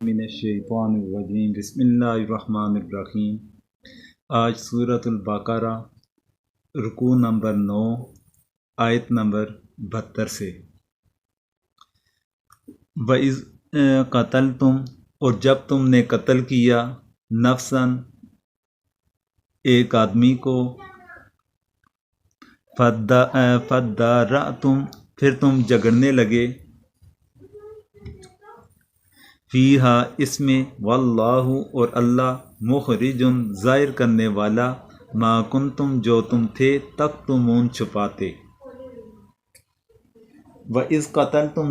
من الشیطان الرجیم بسم اللہ الرحمن الرحیم۔ آج سورۃ البقرہ رکوع نمبر 9 آیت نمبر 72 سے وَإِذْ قَتَلْتُمْ، اور جب تم نے قتل کیا نفساً ایک آدمی کو، فَادَّارَأْتُمْ، پھر تم جھگڑنے لگے، فیہا اس میں، واللہ اور اللہ، مخرجٌ ظاہر کرنے والا، ما کنتم جو تم تھے، تکتمون چھپاتے۔ وَإِذْ قَتَلْتُمْ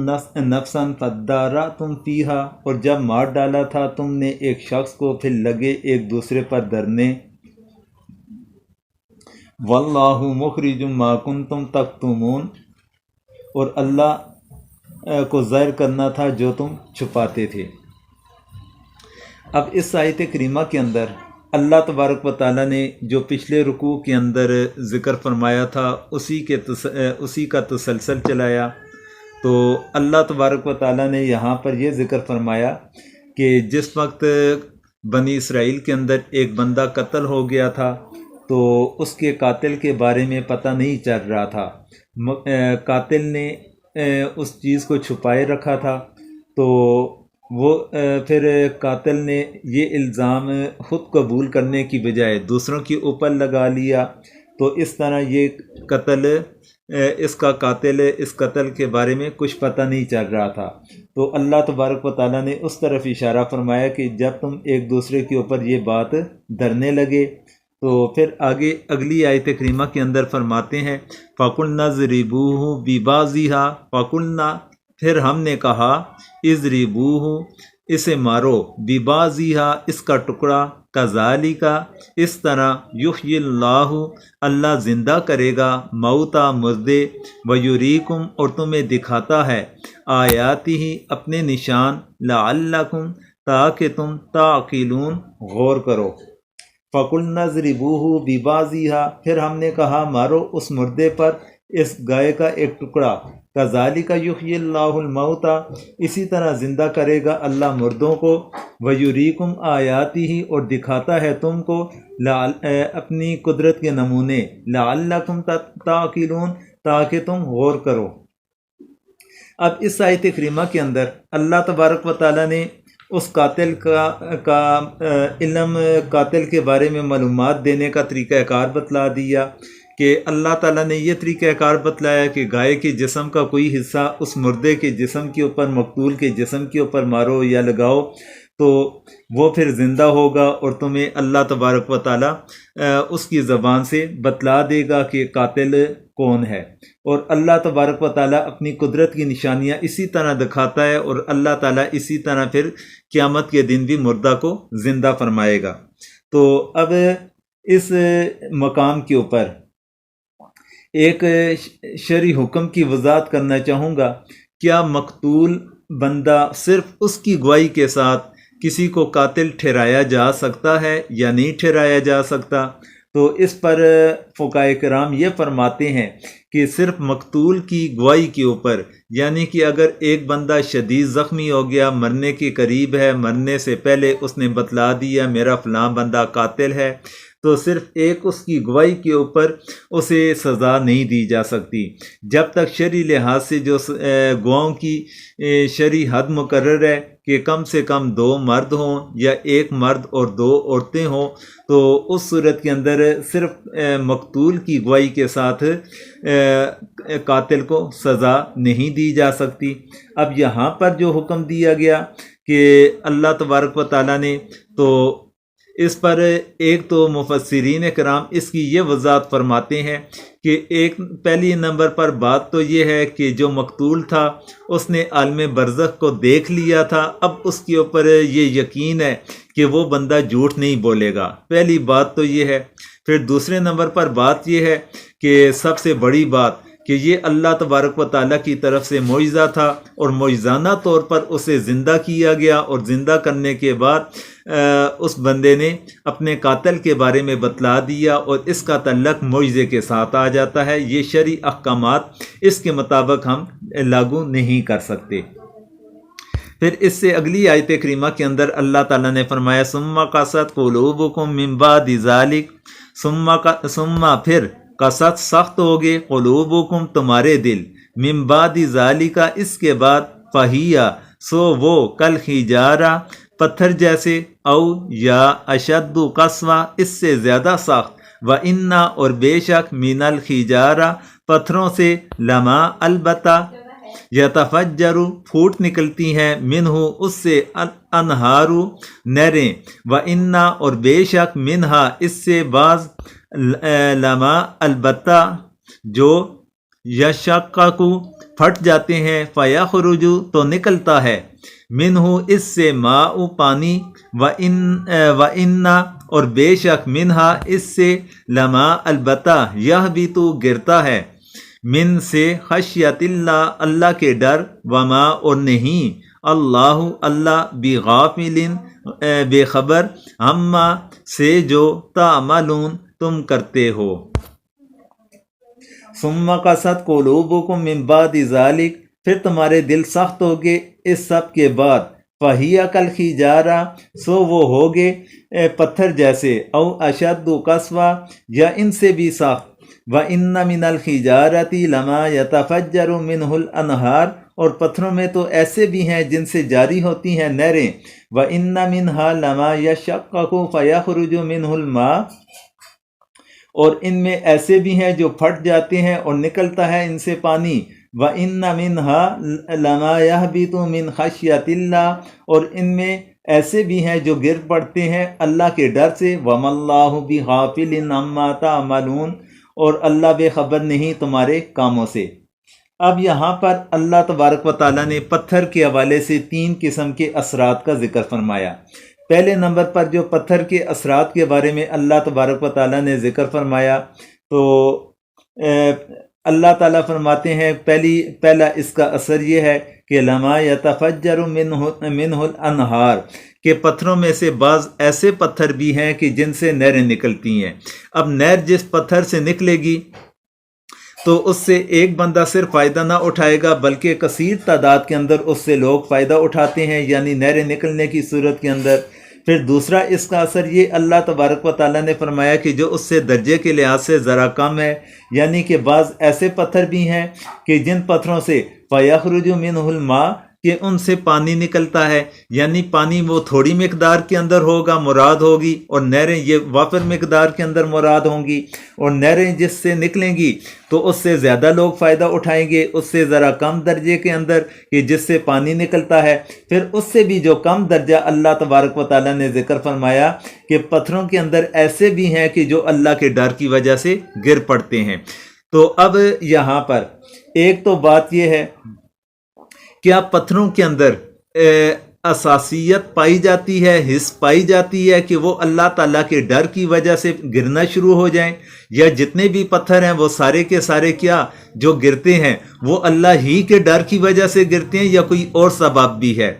نَفْسًا فَادَّارَأْتُمْ فِيهَا، اور جب مار ڈالا تھا تم نے ایک شخص کو، پھر لگے ایک دوسرے پر ڈرنے۔ واللہ مخرج ما کنتم تکتمون، اور اللہ کو ظاہر کرنا تھا جو تم چھپاتے تھے۔ اب اس آیت کریمہ کے اندر اللہ تبارک و تعالیٰ نے جو پچھلے رکوع کے اندر ذکر فرمایا تھا اسی کا تسلسل چلایا۔ تو اللہ تبارک و تعالیٰ نے یہاں پر یہ ذکر فرمایا کہ جس وقت بنی اسرائیل کے اندر ایک بندہ قتل ہو گیا تھا تو اس کے قاتل کے بارے میں پتہ نہیں چل رہا تھا، قاتل نے اس چیز کو چھپائے رکھا تھا، تو وہ پھر قاتل نے یہ الزام خود قبول کرنے کی بجائے دوسروں کے اوپر لگا لیا، تو اس طرح یہ قتل اس کا قاتل اس قتل کے بارے میں کچھ پتہ نہیں چل رہا تھا۔ تو اللہ تبارک و تعالیٰ نے اس طرف اشارہ فرمایا کہ جب تم ایک دوسرے کے اوپر یہ بات دھرنے لگے، تو پھر آگے اگلی آیت کریمہ کے اندر فرماتے ہیں فَقُلْنَا اضْرِبُوهُ بِبَعْضِهَا، فَقُلْنَا پھر ہم نے کہا، اضْرِبُوهُ اسے مارو، بِبَعْضِهَا اس کا ٹکڑا، كَذَلِكَ اس طرح، يُحْيِي اللَّهُ اللہ زندہ کرے گا، موتا مردے، وَيُرِيكُمْ اور تمہیں دکھاتا ہے، آیاتِهِ اپنے نشان، لَعَلَّكُمْ تاکہ تم تَعْقِلُونَ غور کرو۔ فَقُلْنَا اضْرِبُوهُ بِبَعْضِهَا پھر ہم نے کہا مارو اس مردے پر اس گائے کا ایک ٹکڑا، كَذَلِكَ يُحْيِي اللَّهُ الْمَوْتَى اسی طرح زندہ کرے گا اللہ مردوں کو، وَيُرِيكُمْ آیاتِهِ اور دکھاتا ہے تم کو، اپنی قدرت کے نمونے، لَعَلَّكُمْ تَعْقِلُونَ تاکہ تم غور کرو۔ اب اس آیت کریمہ کے اندر اللہ تبارک و تعالیٰ نے اس قاتل کا علم، قاتل کے بارے میں معلومات دینے کا طریقہ کار بتلا دیا کہ اللہ تعالیٰ نے یہ طریقہ کار بتلایا کہ گائے کے جسم کا کوئی حصہ اس مردے کے جسم کے اوپر، مقتول کے جسم کے اوپر مارو یا لگاؤ تو وہ پھر زندہ ہوگا، اور تمہیں اللہ تبارک و تعالیٰ اس کی زبان سے بتلا دے گا کہ قاتل کون ہے۔ اور اللہ تبارک و تعالیٰ اپنی قدرت کی نشانیاں اسی طرح دکھاتا ہے، اور اللہ تعالیٰ اسی طرح پھر قیامت کے دن بھی مردہ کو زندہ فرمائے گا۔ تو اب اس مقام کے اوپر ایک شرعی حکم کی وضاحت کرنا چاہوں گا۔ کیا مقتول بندہ صرف اس کی گواہی کے ساتھ کسی کو قاتل ٹھہرایا جا سکتا ہے یا نہیں ٹھہرایا جا سکتا؟ تو اس پر فقہاء کرام یہ فرماتے ہیں کہ صرف مقتول کی گواہی کے اوپر، یعنی کہ اگر ایک بندہ شدید زخمی ہو گیا، مرنے کے قریب ہے، مرنے سے پہلے اس نے بتلا دیا میرا فلاں بندہ قاتل ہے، تو صرف ایک اس کی گواہی کے اوپر اسے سزا نہیں دی جا سکتی، جب تک شرعی لحاظ سے جو گواہوں کی شرعی حد مقرر ہے کہ کم سے کم 2 مرد ہوں یا 1 مرد اور 2 عورتیں ہوں، تو اس صورت کے اندر صرف مقتول کی گواہی کے ساتھ قاتل کو سزا نہیں دی جا سکتی۔ اب یہاں پر جو حکم دیا گیا کہ اللہ تبارک و تعالیٰ نے، تو اس پر ایک تو مفسرین کرام اس کی یہ وضاحت فرماتے ہیں کہ ایک پہلی نمبر پر بات تو یہ ہے کہ جو مقتول تھا اس نے عالم برزخ کو دیکھ لیا تھا، اب اس کے اوپر یہ یقین ہے کہ وہ بندہ جھوٹ نہیں بولے گا، پہلی بات تو یہ ہے۔ پھر دوسرے نمبر پر بات یہ ہے کہ سب سے بڑی بات کہ یہ اللہ تبارک و تعالیٰ کی طرف سے معجزہ تھا، اور معجزانہ طور پر اسے زندہ کیا گیا، اور زندہ کرنے کے بعد اس بندے نے اپنے قاتل کے بارے میں بتلا دیا، اور اس کا تعلق معجزے کے ساتھ آ جاتا ہے۔ یہ شرعی احکامات اس کے مطابق ہم لاگو نہیں کر سکتے۔ پھر اس سے اگلی آیت کریمہ کے اندر اللہ تعالیٰ نے فرمایا ثم قست قلوبکم من بعد ذلک، ثم پھر قست سخت ہوگے قلوبکم تمہارے دل، من بعد ذالک اس کے بعد، فہیا سو وہ کل حجارہ پتھر جیسے، او یا اشد قسوہ اس سے زیادہ سخت، وَإِنَّ اور بے شک من الحجارہ پتھروں سے، لما البتہ یتفجر پھوٹ نکلتی ہیں، منہ اس سے، الانہار نہریں، وَإِنَّ اور بے شک منہا اس سے بعض، لما البتہ جو یشقق پھٹ جاتے ہیں، فیخرج تو نکلتا ہے، منہ اس سے، ماء پانی، وَإِنَّ اور بے شک منہا اس سے، لما البتہ یہبط گرتا ہے، من سے، خشیت اللہ اللہ کے ڈر، وما اور نہیں، اللہ اللہ بغافل بے خبر، عما سے جو، تعملون تم کرتے ہو۔ ثم قست قلوبکم من بعد ذلک پھر تمہارے دل سخت ہوگے اس سب کے بعد، فہیا کالحجارہ سو وہ ہوگے پتھر جیسے، او اشد قسوہ یا ان سے بھی سخت، وَإِنَّ مِنَ الْحِجَارَةِ لَمَا يَتَفَجَّرُ مِنْهُ الْأَنْهَارُ اور پتھروں میں تو ایسے بھی ہیں جن سے جاری ہوتی ہیں نہریں، وَإِنَّ مِنْهَا لَمَا يَشَقَّقُ فَيَخْرُجُ مِنْهُ الْمَاءُ اور ان میں ایسے بھی ہیں جو پھٹ جاتے ہیں اور نکلتا ہے ان سے پانی، وَإِنَّ مِنْهَا لَمَا يَهْبِطُ مِنْ خَشْيَةِ اللَّهِ اور ان میں ایسے بھی ہیں جو گر پڑتے ہیں اللہ کے ڈر سے، وَمَا اللَّهُ بِغَافِلٍ عَمَّا تَعْمَلُونَ اور اللہ بے خبر نہیں تمہارے کاموں سے۔ اب یہاں پر اللہ تبارک و تعالیٰ نے پتھر کے حوالے سے 3 قسم کے اثرات کا ذکر فرمایا۔ پہلے نمبر پر جو پتھر کے اثرات کے بارے میں اللہ تبارک و تعالیٰ نے ذکر فرمایا تو اللہ تعالیٰ فرماتے ہیں پہلا اس کا اثر یہ ہے کہ لما یتفجر منہ الانہار کہ پتھروں میں سے بعض ایسے پتھر بھی ہیں کہ جن سے نہریں نکلتی ہیں۔ اب نہر جس پتھر سے نکلے گی تو اس سے ایک بندہ صرف فائدہ نہ اٹھائے گا بلکہ کثیر تعداد کے اندر اس سے لوگ فائدہ اٹھاتے ہیں، یعنی نہریں نکلنے کی صورت کے اندر۔ پھر دوسرا اس کا اثر یہ اللہ تبارک و تعالیٰ نے فرمایا کہ جو اس سے درجے کے لحاظ سے ذرا کم ہے، یعنی کہ بعض ایسے پتھر بھی ہیں کہ جن پتھروں سے فَيَخْرُجُ مِنْهُ الْمَاءُ کہ ان سے پانی نکلتا ہے، یعنی پانی وہ تھوڑی مقدار کے اندر ہوگا مراد ہوگی، اور نہریں یہ وافر مقدار کے اندر مراد ہوں گی، اور نہریں جس سے نکلیں گی تو اس سے زیادہ لوگ فائدہ اٹھائیں گے، اس سے ذرا کم درجے کے اندر کہ جس سے پانی نکلتا ہے۔ پھر اس سے بھی جو کم درجہ اللہ تبارک و تعالیٰ نے ذکر فرمایا کہ پتھروں کے اندر ایسے بھی ہیں کہ جو اللہ کے ڈر کی وجہ سے گر پڑتے ہیں۔ تو اب یہاں پر ایک تو بات یہ ہے کیا پتھروں کے اندر اساسیت پائی جاتی ہے، حس پائی جاتی ہے کہ وہ اللہ تعالیٰ کے ڈر کی وجہ سے گرنا شروع ہو جائیں، یا جتنے بھی پتھر ہیں وہ سارے کے سارے کیا جو گرتے ہیں وہ اللہ ہی کے ڈر کی وجہ سے گرتے ہیں یا کوئی اور سبب بھی ہے؟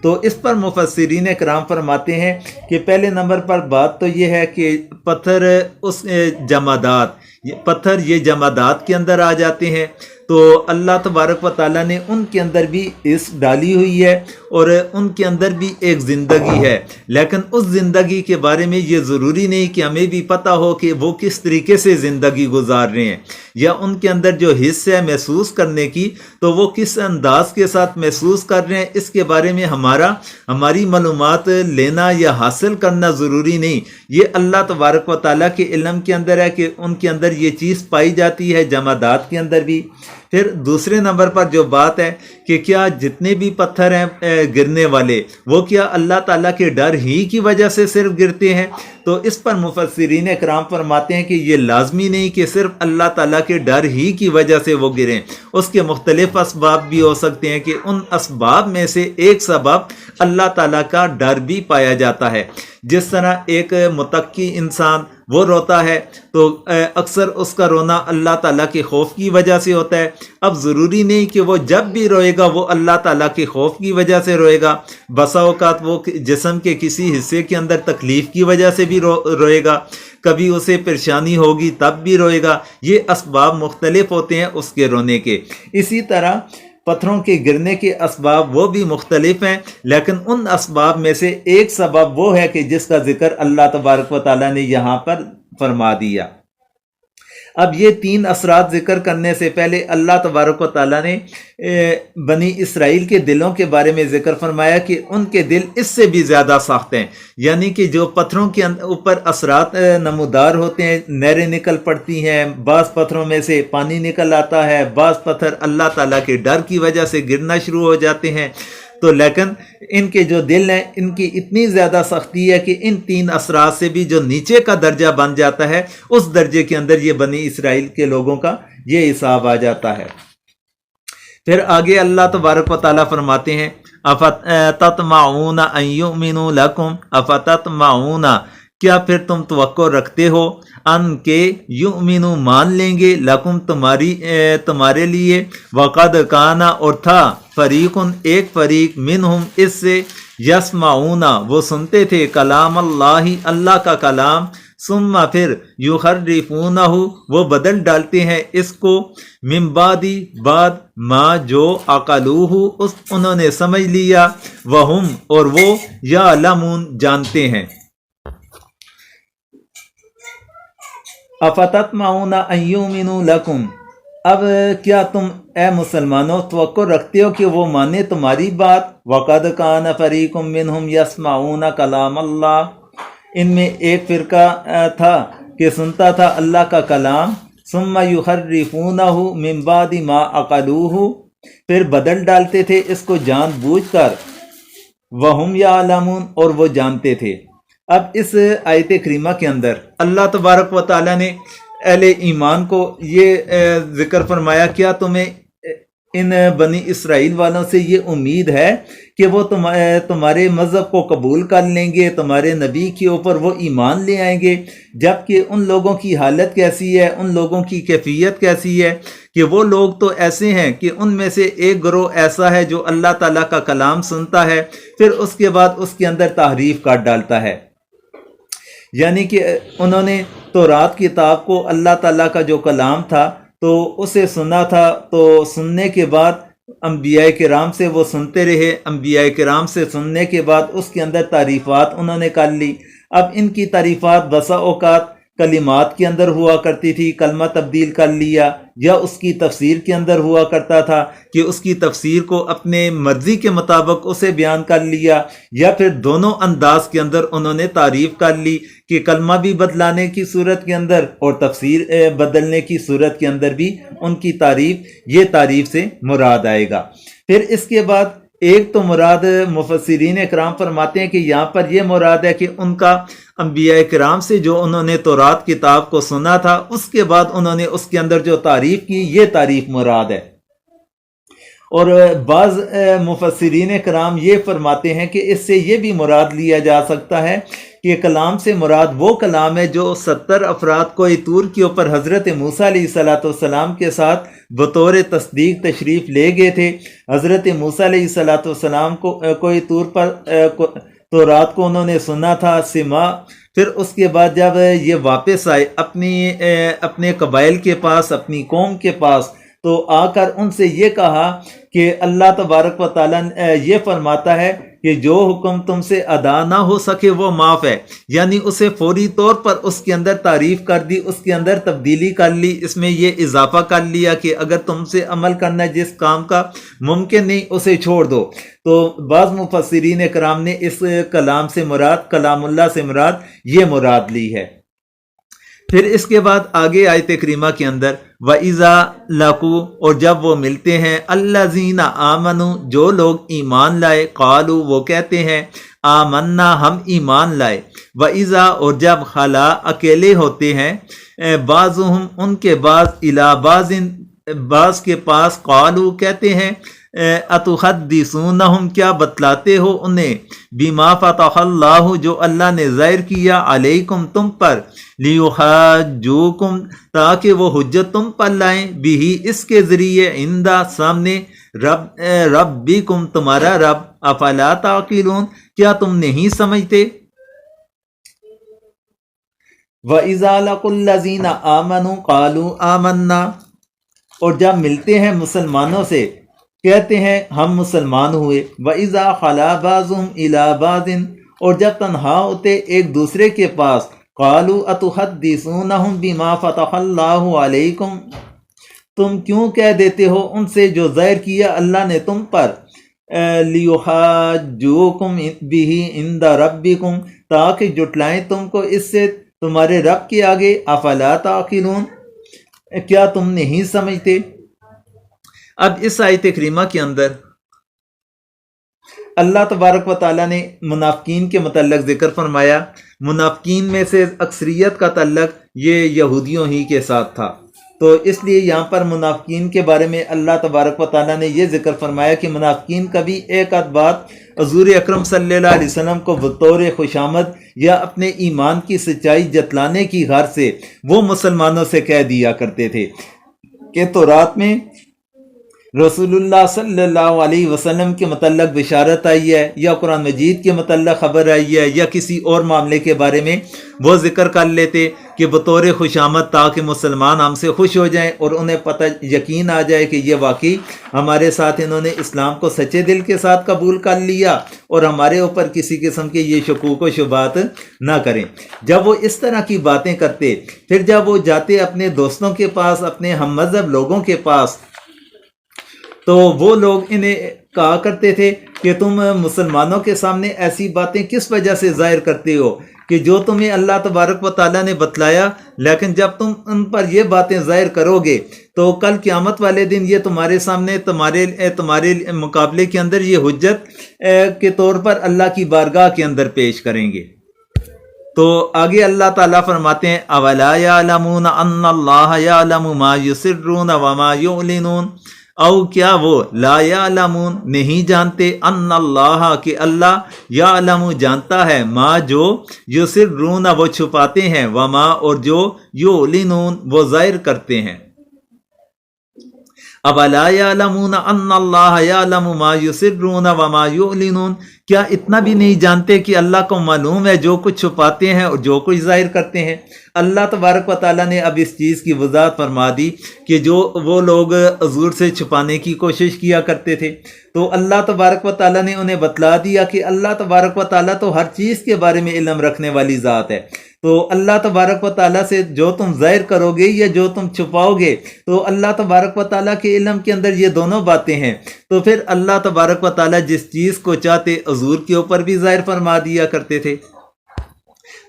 تو اس پر مفسرین کرام فرماتے ہیں کہ پہلے نمبر پر بات تو یہ ہے کہ پتھر اس جمادات، پتھر یہ جمادات کے اندر آ جاتے ہیں، تو اللہ تبارک و تعالیٰ نے ان کے اندر بھی اس ڈالی ہوئی ہے اور ان کے اندر بھی ایک زندگی ہے، لیکن اس زندگی کے بارے میں یہ ضروری نہیں کہ ہمیں بھی پتہ ہو کہ وہ کس طریقے سے زندگی گزار رہے ہیں، یا ان کے اندر جو حص ہے محسوس کرنے کی تو وہ کس انداز کے ساتھ محسوس کر رہے ہیں، اس کے بارے میں ہماری معلومات لینا یا حاصل کرنا ضروری نہیں، یہ اللہ تبارک و تعالیٰ کے علم کے اندر ہے کہ ان کے اندر یہ چیز پائی جاتی ہے جمادات کے اندر بھی۔ پھر دوسرے نمبر پر جو بات ہے کہ کیا جتنے بھی پتھر ہیں گرنے والے وہ کیا اللہ تعالیٰ کے ڈر ہی کی وجہ سے صرف گرتے ہیں؟ تو اس پر مفسرین اکرام فرماتے ہیں کہ یہ لازمی نہیں کہ صرف اللہ تعالیٰ کے ڈر ہی کی وجہ سے وہ گریں، اس کے مختلف اسباب بھی ہو سکتے ہیں کہ ان اسباب میں سے ایک سبب اللہ تعالیٰ کا ڈر بھی پایا جاتا ہے۔ جس طرح ایک متقی انسان وہ روتا ہے تو اکثر اس کا رونا اللہ تعالیٰ کے خوف کی وجہ سے ہوتا ہے۔ اب ضروری نہیں کہ وہ جب بھی روئے گا وہ اللہ تعالیٰ کے خوف کی وجہ سے روئے گا، بسا اوقات وہ جسم کے کسی حصے کے اندر تکلیف کی وجہ سے بھی روئے گا، کبھی اسے پریشانی ہوگی تب بھی روئے گا، یہ اسباب مختلف ہوتے ہیں اس کے رونے کے۔ اسی طرح پتھروں کے گرنے کے اسباب وہ بھی مختلف ہیں، لیکن ان اسباب میں سے ایک سبب وہ ہے کہ جس کا ذکر اللہ تبارک و تعالیٰ نے یہاں پر فرما دیا۔ اب یہ تین اثرات ذکر کرنے سے پہلے اللہ تبارک و تعالیٰ نے بنی اسرائیل کے دلوں کے بارے میں ذکر فرمایا کہ ان کے دل اس سے بھی زیادہ سخت ہیں، یعنی کہ جو پتھروں کے اوپر اثرات نمودار ہوتے ہیں، نہریں نکل پڑتی ہیں، بعض پتھروں میں سے پانی نکل آتا ہے، بعض پتھر اللہ تعالیٰ کے ڈر کی وجہ سے گرنا شروع ہو جاتے ہیں، تو لیکن ان کے جو دل ہیں ان کی اتنی زیادہ سختی ہے کہ ان تین اثرات سے بھی جو نیچے کا درجہ بن جاتا ہے، اس درجے کے اندر یہ بنی اسرائیل کے لوگوں کا یہ حساب آ جاتا ہے۔ پھر آگے اللہ تبارک و تعالیٰ فرماتے ہیں افتطمعون ان یؤمنوا لکم، افتطمعون کیا پھر تم توقع رکھتے ہو ان کے یؤمنوا مان لیں گے لکم تمہارے لیے، وقد کانا اور تھا فریقن ایک فریق منہم اس سے، یسمعون وہ سنتے تھے کلام اللہ اللہ کا کلام، ثم پھر یحرفونہ وہ بدل ڈالتے ہیں اس کو، من بعد ما جو عقلوہ اس انہوں نے سمجھ لیا، وہم اور وہ یعلمون جانتے ہیں۔ افتطمعون ان یؤمنوا لکم، اب کیا تم اے مسلمانوں توقع رکھتے ہو کہ وہ مانے تمہاری بات؟ وقد کان فریق منہم یسمعون کلام اللہ، ان میں ایک فرقہ تھا کہ سنتا تھا اللہ کا کلام، ثم یحرفونہ من بعد ما عقلوہ پھر بدل ڈالتے تھے اس کو جان بوجھ کر، وہم یعلمون اور وہ جانتے تھے۔ اب اس آیت کریمہ کے اندر اللہ تبارک و تعالیٰ نے اہل ایمان کو یہ ذکر فرمایا، کیا تمہیں ان بنی اسرائیل والوں سے یہ امید ہے کہ وہ تمہارے مذہب کو قبول کر لیں گے، تمہارے نبی کے اوپر وہ ایمان لے آئیں گے، جبکہ ان لوگوں کی حالت کیسی ہے، ان لوگوں کی کیفیت کیسی ہے کہ وہ لوگ تو ایسے ہیں کہ ان میں سے ایک گروہ ایسا ہے جو اللہ تعالیٰ کا کلام سنتا ہے، پھر اس کے بعد اس کے اندر تحریف کر ڈالتا ہے، یعنی کہ انہوں نے تورات کتاب کو اللہ تعالیٰ کا جو کلام تھا تو اسے سنا تھا، تو سننے کے بعد انبیاء کرام سے وہ سنتے رہے، انبیاء کرام سے سننے کے بعد اس کے اندر تعریفات انہوں نے کر لی۔ اب ان کی تعریفات بسا اوقات کلمات کے اندر ہوا کرتی تھی، کلمہ تبدیل کر لیا، یا اس کی تفسیر کے اندر ہوا کرتا تھا کہ اس کی تفسیر کو اپنے مرضی کے مطابق اسے بیان کر لیا، یا پھر دونوں انداز کے اندر انہوں نے تعریف کر لی کہ کلمہ بھی بدلانے کی صورت کے اندر اور تفسیر بدلنے کی صورت کے اندر بھی ان کی تعریف یہ تعریف سے مراد آئے گا۔ پھر اس کے بعد ایک تو مراد مفسرین اکرام فرماتے ہیں کہ یہاں پر یہ مراد ہے کہ ان کا انبیاء کرام سے جو انہوں نے تورات کتاب کو سنا تھا اس کے بعد انہوں نے اس کے اندر جو تعریف کی یہ تعریف مراد ہے۔ اور بعض مفسرین کرام یہ فرماتے ہیں کہ اس سے یہ بھی مراد لیا جا سکتا ہے کہ کلام سے مراد وہ کلام ہے جو 70 افراد کوہ طور کے اوپر حضرت موسیٰ علیہ السلام کے ساتھ بطور تصدیق تشریف لے گئے تھے۔ حضرت موسیٰ علیہ السلام کو کوہ طور پر تورات کو انہوں نے سنا تھا، سما، پھر اس کے بعد جب یہ واپس آئے اپنے قبائل کے پاس، اپنی قوم کے پاس، تو آ کر ان سے یہ کہا کہ اللہ تبارک و تعالیٰ یہ فرماتا ہے کہ جو حکم تم سے ادا نہ ہو سکے وہ معاف ہے، یعنی اسے فوری طور پر اس کے اندر تعریف کر دی، اس کے اندر تبدیلی کر لی، اس میں یہ اضافہ کر لیا کہ اگر تم سے عمل کرنا جس کام کا ممکن نہیں اسے چھوڑ دو۔ تو بعض مفسرین کرام نے اس کلام سے مراد، کلام اللہ سے مراد یہ مراد لی ہے۔ پھر اس کے بعد آگے آیت کریمہ کے اندر وَإِذَا لَقُوا اور جب وہ ملتے ہیں الَّذِينَ آمَنُوا جو لوگ ایمان لائے، قالوا وہ کہتے ہیں آمنا ہم ایمان لائے، وَإِذَا اور جب خلا اکیلے ہوتے ہیں، بعضهم ان کے بعض الی بعض بعض کے پاس، قالوا کہتے ہیں اتحدثونہم کیا بتلاتے ہو انہیں، بما فتح اللہ جو اللہ نے ظاہر کیا، علیکم تم پر، لیحاجوکم تاکہ وہ حجت تم پر لائیں، بھی اس کے ذریعے، عندہ سامنے، ربکم تمہارا رب، افلا تعقلون کیا تم نہیں سمجھتے۔ وَإِذَا لَقُوا الَّذِينَ آمَنُوا قَالُوا آمَنَّا اور جب ملتے ہیں مسلمانوں سے کہتے ہیں ہم مسلمان ہوئے۔ وَإِذَا خَلَا بَعْضُهُمْ إِلَىٰ بَعْضٍ، اور جب تنہا ہوتے ایک دوسرے کے پاس، قَالُوا أَتُحَدِّثُونَهُمْ بِمَا فَتَحَ اللَّهُ عَلَيْكُمْ، تم کیوں کہہ دیتے ہو ان سے جو ظاہر کیا اللہ نے تم پر، لِيُحَاجُّوكُمْ بِهِ عِندَ رَبِّكُمْ، تاکہ جٹلائیں تم کو اس سے تمہارے رب کے آگے۔ أَفَلَا تَعْقِلُونَ، کیا تم نہیں سمجھتے؟ اب اس آیت کریمہ کے اندر اللہ تبارک و تعالیٰ نے منافقین کے متعلق ذکر فرمایا۔ منافقین میں سے اکثریت کا تعلق یہ یہودیوں ہی کے ساتھ تھا، تو اس لیے یہاں پر منافقین کے بارے میں اللہ تبارک و تعالیٰ نے یہ ذکر فرمایا کہ منافقین کبھی ایک آدھ بات حضور اکرم صلی اللہ علیہ وسلم کو بطور خوشامد یا اپنے ایمان کی سچائی جتلانے کی غرض سے وہ مسلمانوں سے کہہ دیا کرتے تھے کہ تورات میں رسول اللہ صلی اللہ علیہ وسلم کے متعلق بشارت آئی ہے، یا قرآن مجید کے متعلق خبر آئی ہے، یا کسی اور معاملے کے بارے میں وہ ذکر کر لیتے کہ بطور خوشامد، تاکہ مسلمان ہم سے خوش ہو جائیں اور انہیں پتہ یقین آ جائے کہ یہ واقعی ہمارے ساتھ انہوں نے اسلام کو سچے دل کے ساتھ قبول کر لیا اور ہمارے اوپر کسی قسم کے یہ شکوک و شبہات نہ کریں۔ جب وہ اس طرح کی باتیں کرتے، پھر جب وہ جاتے اپنے دوستوں کے پاس، اپنے ہم مذہب لوگوں کے پاس، تو وہ لوگ انہیں کہا کرتے تھے کہ تم مسلمانوں کے سامنے ایسی باتیں کس وجہ سے ظاہر کرتے ہو کہ جو تمہیں اللہ تبارک و تعالیٰ نے بتلایا، لیکن جب تم ان پر یہ باتیں ظاہر کرو گے تو کل قیامت والے دن یہ تمہارے سامنے تمہارے مقابلے کے اندر یہ حجت کے طور پر اللہ کی بارگاہ کے اندر پیش کریں گے۔ تو آگے اللہ تعالیٰ فرماتے ہیں اولا یعلمون ان اللہ یعلم ما یسرون وما یعلنون، او کیا وہ لا یعلمون نہیں جانتے، ان اللہ کہ اللہ یعلم جانتا ہے، ما جو یسرون وہ چھپاتے ہیں، وما اور جو یعلنون وہ ظاہر کرتے ہیں۔ اولا یعلمون ان اللہ یعلم ما یسرون وما یعلنون، کیا اتنا بھی نہیں جانتے کہ اللہ کو معلوم ہے جو کچھ چھپاتے ہیں اور جو کچھ ظاہر کرتے ہیں۔ اللہ تبارک و تعالیٰ نے اب اس چیز کی وضاحت فرما دی کہ جو وہ لوگ حضور سے چھپانے کی کوشش کیا کرتے تھے، تو اللہ تبارک و تعالیٰ نے انہیں بتلا دیا کہ اللہ تبارک و تعالیٰ تو ہر چیز کے بارے میں علم رکھنے والی ذات ہے۔ تو اللہ تبارک و تعالیٰ سے جو تم ظاہر کرو گے یا جو تم چھپاؤ گے، تو اللہ تبارک و تعالیٰ کے علم کے اندر یہ دونوں باتیں ہیں۔ تو پھر اللہ تبارک و تعالیٰ جس چیز کو چاہتے حضور کے اوپر بھی ظاہر فرما دیا کرتے تھے،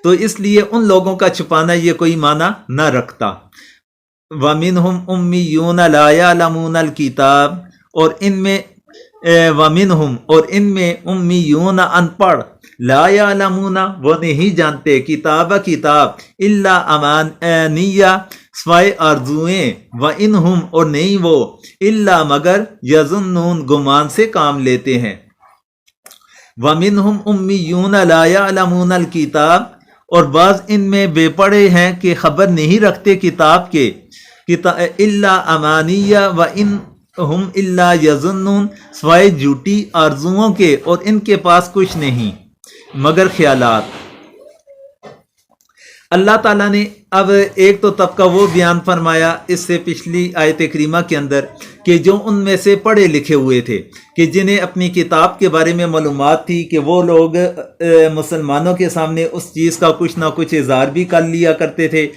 تو اس لیے ان لوگوں کا چھپانا یہ کوئی معنی نہ رکھتا۔ وَمِنْهُمْ أُمِّيُّونَ لَا يَعْلَمُونَ الْكِتَابَ، اور ان میں وَمِنْهُمْ اور ان میں امیون ان پڑھ، لا یعلمون وہ نہیں جانتے، کتاب الا امانیہ سوائے آرزوئیں، وَإِنْهُمْ اور نہیں وہ الا مگر یظنون گمان سے کام لیتے ہیں۔ وَمِنْهُمْ أُمِّيُّونَ لَا يَعْلَمُونَ الْكِتَابَ، اور بعض ان میں بے پڑھے ہیں کہ خبر نہیں رکھتے کتاب کے، الا امانیہ وَإِنْهُمْ الا یظنون سوائے جھوٹی آرزوؤں کے، اور ان کے پاس کچھ نہیں مگر خیالات۔ اللہ تعالیٰ نے اب ایک تو طبقہ وہ بیان فرمایا اس سے پچھلی آیت کریمہ کے اندر کہ جو ان میں سے پڑھے لکھے ہوئے تھے، کہ جنہیں اپنی کتاب کے بارے میں معلومات تھی، کہ وہ لوگ مسلمانوں کے سامنے اس چیز کا کچھ نہ کچھ اظہار بھی کر لیا کرتے تھے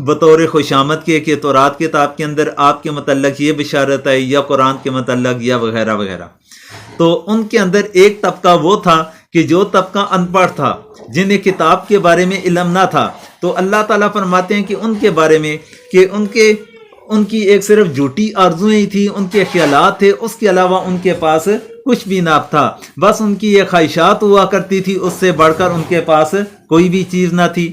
بطور خوشامد کے کہ تورات کتاب کے اندر آپ کے متعلق یہ بشارت ہے، یا قرآن کے متعلق، یا وغیرہ وغیرہ۔ تو ان کے اندر ایک طبقہ وہ تھا کہ جو طبقہ ان پڑھ تھا، جنہیں کتاب کے بارے میں علم نہ تھا، تو اللہ تعالیٰ فرماتے ہیں کہ ان کے بارے میں کہ ان کی ایک صرف جھوٹی آرزویں تھی، ان کے خیالات تھے، اس کے علاوہ ان کے پاس کچھ بھی نہ تھا، بس ان کی یہ خواہشات ہوا کرتی تھی، اس سے بڑھ کر ان کے پاس کوئی بھی چیز نہ تھی۔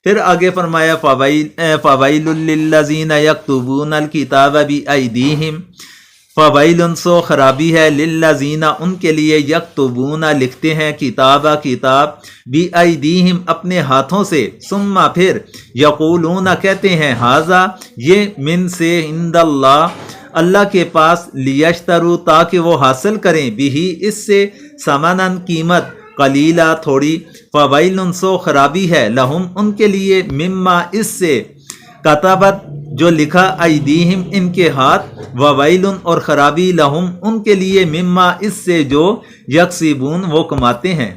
پھر آگے فرمایا فَوَيْلٌ لِّلَّذِينَ يَكْتُبُونَ الْكِتَابَ بِأَيْدِيهِمْ، فوائل سو خرابی ہے، للذین ان کے لیے، یکتبون لکھتے ہیں، کتاب بی ایدیہم اپنے ہاتھوں سے، ثم پھر یقولون کہتے ہیں، ھذا یہ من سے عند اللہ اللہ کے پاس، لیشترو تاکہ وہ حاصل کریں، بھی اس سے، ثمناً قیمت، قلیلا تھوڑی، فوائل سو خرابی ہے، لہم ان کے لیے، مما اس سے، کتبت جو لکھا ایدیہم ان کے ہاتھ، وویل اور خرابی لہم ان کے لیے، مما اس سے جو یکسبون وہ کماتے ہیں۔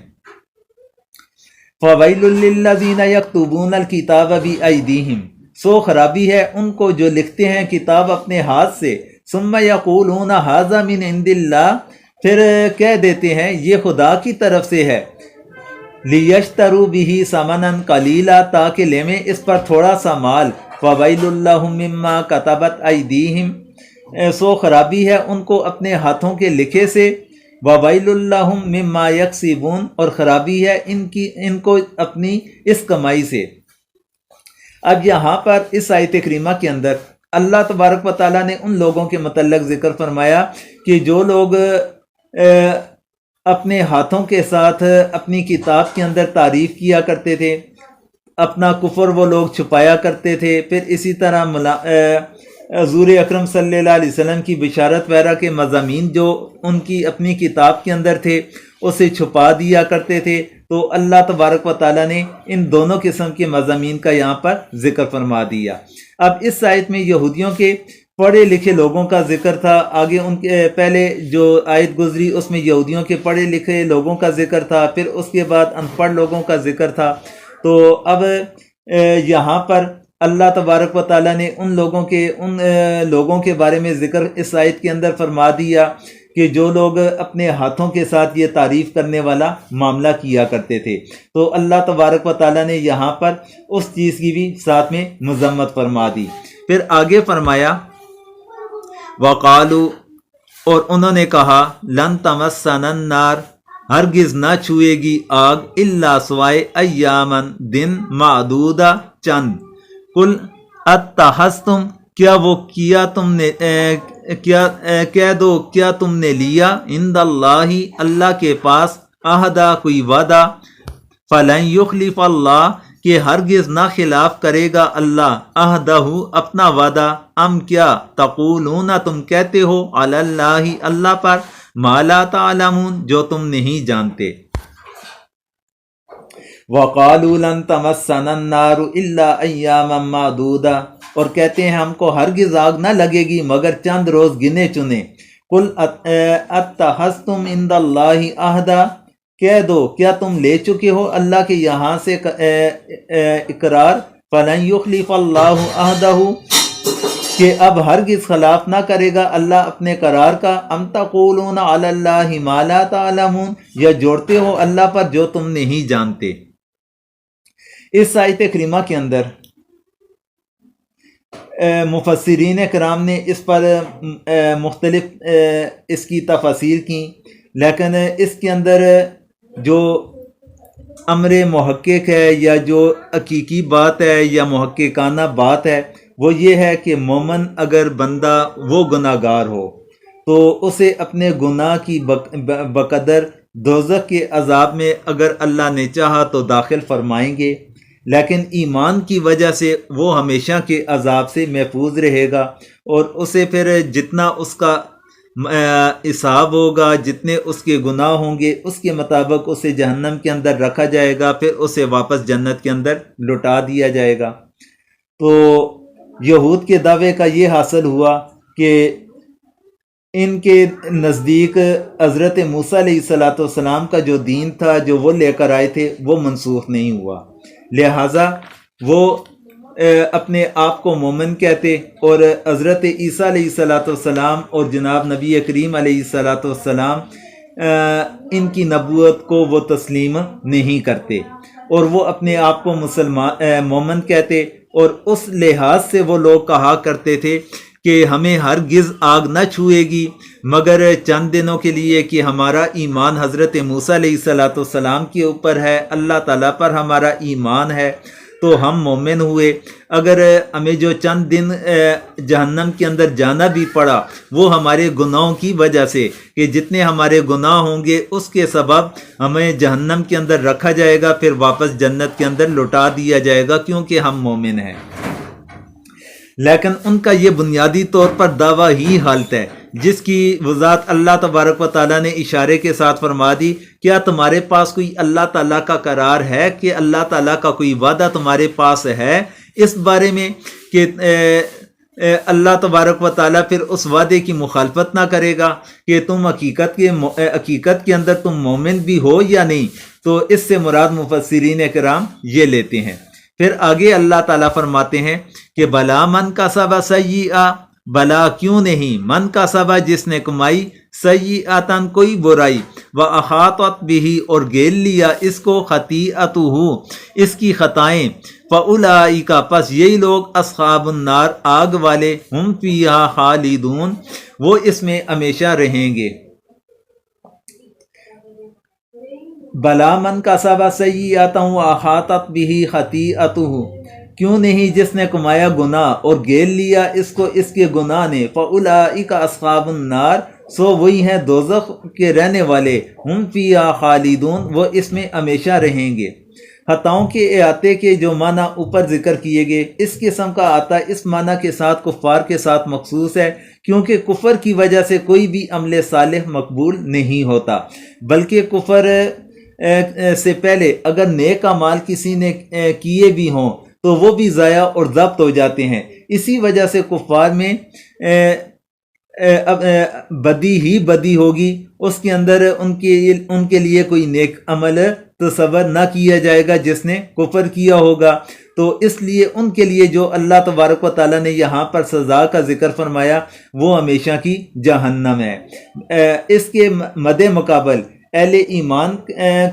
فویل للذین یکتبون الکتاب بایدیہم، سو خرابی ہے ان کو جو لکھتے ہیں کتاب اپنے ہاتھ سے، ثم یقولون ھذا من عند اللہ، پھر کہہ دیتے ہیں یہ خدا کی طرف سے ہے، لیشتروا بہ ثمنا قلیلا، تاکہ لیویں اس پر تھوڑا سا مال، فویل لہم مما کتبت ایدیہم، سو خرابی ہے ان کو اپنے ہاتھوں کے لکھے سے، وویل لہم مما یکسبون اور خرابی ہے ان کو اپنی اس کمائی سے۔ اب یہاں پر اس آیت کریمہ کے اندر اللہ تبارک و تعالیٰ نے ان لوگوں کے متعلق ذکر فرمایا کہ جو لوگ اپنے ہاتھوں کے ساتھ اپنی کتاب کے اندر تعریف کیا کرتے تھے، اپنا کفر وہ لوگ چھپایا کرتے تھے، پھر اسی طرح حضور اکرم صلی اللہ علیہ وسلم کی بشارت وغیرہ کے مضامین جو ان کی اپنی کتاب کے اندر تھے اسے چھپا دیا کرتے تھے، تو اللہ تبارک و تعالیٰ نے ان دونوں قسم کے مضامین کا یہاں پر ذکر فرما دیا۔ اب اس آیت میں یہودیوں کے پڑھے لکھے لوگوں کا ذکر تھا، آگے ان کے پہلے جو آیت گزری اس میں یہودیوں کے پڑھے لکھے لوگوں کا ذکر تھا، پھر اس کے بعد ان پڑھ لوگوں کا ذکر تھا۔ تو اب یہاں پر اللہ تبارک و تعالیٰ نے ان لوگوں کے بارے میں ذکر اس آیت کے اندر فرما دیا کہ جو لوگ اپنے ہاتھوں کے ساتھ یہ تعریف کرنے والا معاملہ کیا کرتے تھے، تو اللہ تبارک و تعالیٰ نے یہاں پر اس چیز کی بھی ساتھ میں مذمت فرما دی۔ پھر آگے فرمایا وقالو، اور انہوں نے کہا لن تمسنا النار، ہرگز نہ چھوئے گی آگ، الا سوائے ایامن دن، معدودہ چند، قل اتخذتم، کیا وہ کیا تم نے کہہ دو کیا تم نے لیا، عند اللہ اللہ کے پاس، عہدہ کوئی وعدہ، فلن یخلف اللہ، کہ ہرگز نہ خلاف کرے گا اللہ، عہدہ اپنا وعدہ، ام کیا، تقولون تم کہتے ہو، علی اللہ اللہ پر، ما لا تعلمون جو تم نہیں جانتے۔ وقالوا لن تمسنا النار الا ایاما معدودہ، اور کہتے ہیں ہم کو ہرگز آگ نہ لگے گی مگر چند روز گنے چنے، قل اتخذتم عند اللہ عہدا، کہہ دو کیا تم لے چکے ہو اللہ کے یہاں سے اقرار، فلن یخلف اللہ عہدہ، کہ اب ہرگز خلاف نہ کرے گا اللہ اپنے قرار کا، ام تقولون علی اللہ ما لا تعلمون، یا جوڑتے ہو اللہ پر جو تم نہیں جانتے۔ اس آیت کریمہ کے اندر مفسرین کرام نے اس پر مختلف اس کی تفاسیر کی، لیکن اس کے اندر جو امر محقق ہے یا جو حقیقی بات ہے یا محققانہ بات ہے وہ یہ ہے کہ مومن اگر بندہ وہ گناہ گار ہو تو اسے اپنے گناہ کی بقدر دوزخ کے عذاب میں اگر اللہ نے چاہا تو داخل فرمائیں گے، لیکن ایمان کی وجہ سے وہ ہمیشہ کے عذاب سے محفوظ رہے گا، اور اسے پھر جتنا اس کا حساب ہوگا، جتنے اس کے گناہ ہوں گے اس کے مطابق اسے جہنم کے اندر رکھا جائے گا، پھر اسے واپس جنت کے اندر لوٹا دیا جائے گا۔ تو یہود کے دعوے کا یہ حاصل ہوا کہ ان کے نزدیک حضرت موسیٰ علیہ السلام کا جو دین تھا جو وہ لے کر آئے تھے وہ منسوخ نہیں ہوا، لہٰذا وہ اپنے آپ کو مومن کہتے اور حضرت عیسیٰ علیہ السلام اور جناب نبی کریم علیہ السلام ان کی نبوت کو وہ تسلیم نہیں کرتے، اور وہ اپنے آپ کو مومن کہتے، اور اس لحاظ سے وہ لوگ کہا کرتے تھے کہ ہمیں ہرگز آگ نہ چھوئے گی مگر چند دنوں کے لیے، کہ ہمارا ایمان حضرت موسیٰ علیہ السلام کے اوپر ہے، اللہ تعالیٰ پر ہمارا ایمان ہے تو ہم مومن ہوئے، اگر ہمیں جو چند دن جہنم کے اندر جانا بھی پڑا وہ ہمارے گناہوں کی وجہ سے، کہ جتنے ہمارے گناہ ہوں گے اس کے سبب ہمیں جہنم کے اندر رکھا جائے گا، پھر واپس جنت کے اندر لوٹا دیا جائے گا کیونکہ ہم مومن ہیں۔ لیکن ان کا یہ بنیادی طور پر دعویٰ ہی حالت ہے جس کی وضاحت اللہ تبارک و تعالیٰ نے اشارے کے ساتھ فرما دی۔ کیا تمہارے پاس کوئی اللہ تعالیٰ کا قرار ہے، کہ اللہ تعالیٰ کا کوئی وعدہ تمہارے پاس ہے اس بارے میں کہ اللہ تبارک و تعالیٰ پھر اس وعدے کی مخالفت نہ کرے گا کہ تم حقیقت کے اندر تم مومن بھی ہو یا نہیں، تو اس سے مراد مفسرین کرام یہ لیتے ہیں۔ پھر آگے اللہ تعالیٰ فرماتے ہیں کہ بلا من کسب سیئہ، بلا کیوں نہیں، من کسب جس نے کمائی، سیئاتن کوئی برائی، وَأَحَاطَتْ بِهِ اور گھیر لیا اس کو، خطیئتہ اس کی خطائیں، فَأُولَئِکَ پس یہی لوگ، اصحاب النار آگ والے، ہم فیہا خالدون وہ اس میں ہمیشہ رہیں گے۔ بلا من کسب سیئۃ وَأَحَاطَتْ بِهِ خطیئتہ کیوں نہیں جس نے کمایا گناہ اور گھیر لیا اس کو اس کے گناہ نے، فَأُولَئِکَ اصحاب النار سو وہی ہیں دوزخ کے رہنے والے، ہم فیہا خالدون وہ اس میں ہمیشہ رہیں گے۔ خطاؤں کے احاطے کے جو معنی اوپر ذکر کیے گئے، اس قسم کا احاطہ اس معنی کے ساتھ کفار کے ساتھ مخصوص ہے، کیونکہ کفر کی وجہ سے کوئی بھی عمل صالح مقبول نہیں ہوتا، بلکہ کفر سے پہلے اگر نیک اعمال کسی نے کیے بھی ہوں تو وہ بھی ضائع اور ضبط ہو جاتے ہیں۔ اسی وجہ سے کفار میں بدی ہی بدی ہوگی، اس کے اندر ان کے لیے کوئی نیک عمل تصور نہ کیا جائے گا جس نے کفر کیا ہوگا۔ تو اس لیے ان کے لیے جو اللہ تبارک و تعالیٰ نے یہاں پر سزا کا ذکر فرمایا وہ ہمیشہ کی جہنم ہے۔ اس کے مد مقابل اہل ایمان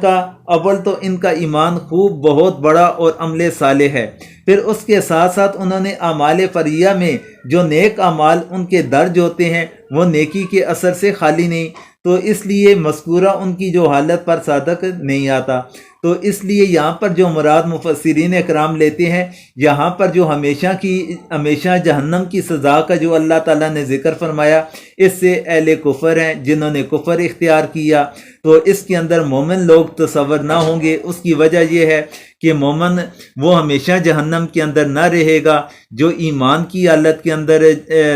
کا اول تو ان کا ایمان خوب بہت بڑا اور عمل صالح ہے، پھر اس کے ساتھ ساتھ انہوں نے اعمال فریہ میں جو نیک اعمال ان کے درج ہوتے ہیں وہ نیکی کے اثر سے خالی نہیں، تو اس لیے مذکورہ ان کی جو حالت پر صادق نہیں آتا۔ تو اس لیے یہاں پر جو مراد مفسرین اکرام لیتے ہیں، یہاں پر جو ہمیشہ جہنم کی سزا کا جو اللہ تعالیٰ نے ذکر فرمایا، اس سے اہل کفر ہیں جنہوں نے کفر اختیار کیا، تو اس کے اندر مومن لوگ تصور نہ ہوں گے۔ اس کی وجہ یہ ہے کہ مومن وہ ہمیشہ جہنم کے اندر نہ رہے گا، جو ایمان کی حالت کے اندر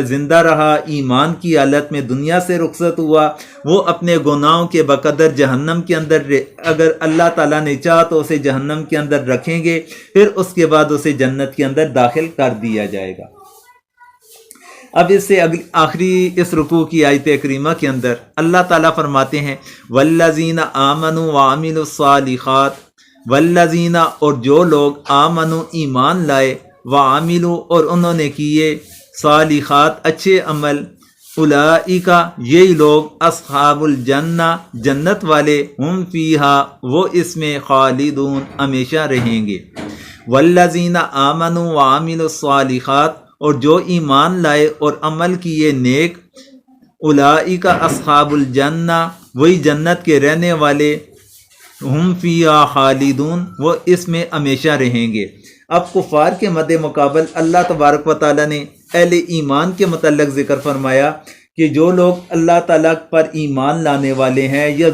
زندہ رہا، ایمان کی حالت میں دنیا سے رخصت ہوا، وہ اپنے گناہوں کے بقدر جہنم کے اندر اگر اللہ تعالیٰ نے چاہا تو اسے جہنم کے اندر رکھیں گے، پھر اس کے بعد اسے جنت کے اندر داخل کر دیا جائے گا۔ اب اس سے آخری اس رکوع کی آیت کریمہ کے اندر اللہ تعالیٰ فرماتے ہیں والذین آمنوا وعملوا الصالحات، والذین اور جو لوگ آمنوا ایمان لائے، وعملوا اور انہوں نے کیے، صالحات اچھے عمل، اولئک یہی لوگ، اصحاب الجنہ جنت والے، ہم فیہا وہ اس میں، خالدون ہمیشہ رہیں گے۔ والذین آمنوا وعملوا الصالحات اور جو ایمان لائے اور عمل کیے نیک، اولئک اصحاب الجنہ وہی جنت کے رہنے والے، ہم فیہا خالدون وہ اس میں ہمیشہ رہیں گے۔ اب کفار کے مد مقابل اللہ تبارک و تعالیٰ نے اہل ایمان کے متعلق ذکر فرمایا کہ جو لوگ اللہ تعالیٰ پر ایمان لانے والے ہیں، یا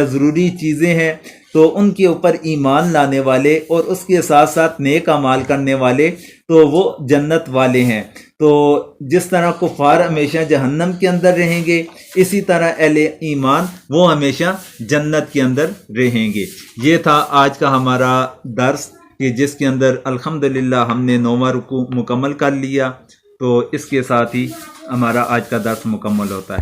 ضروری چیزیں ہیں تو ان کے اوپر ایمان لانے والے اور اس کے ساتھ ساتھ نیک اعمال کرنے والے، تو وہ جنت والے ہیں۔ تو جس طرح کفار ہمیشہ جہنم کے اندر رہیں گے، اسی طرح اہل ایمان وہ ہمیشہ جنت کے اندر رہیں گے۔ یہ تھا آج کا ہمارا درس، کہ جس کے اندر الحمدللہ ہم نے 9واں رکوع مکمل کر لیا، تو اس کے ساتھ ہی ہمارا آج کا درس مکمل ہوتا ہے۔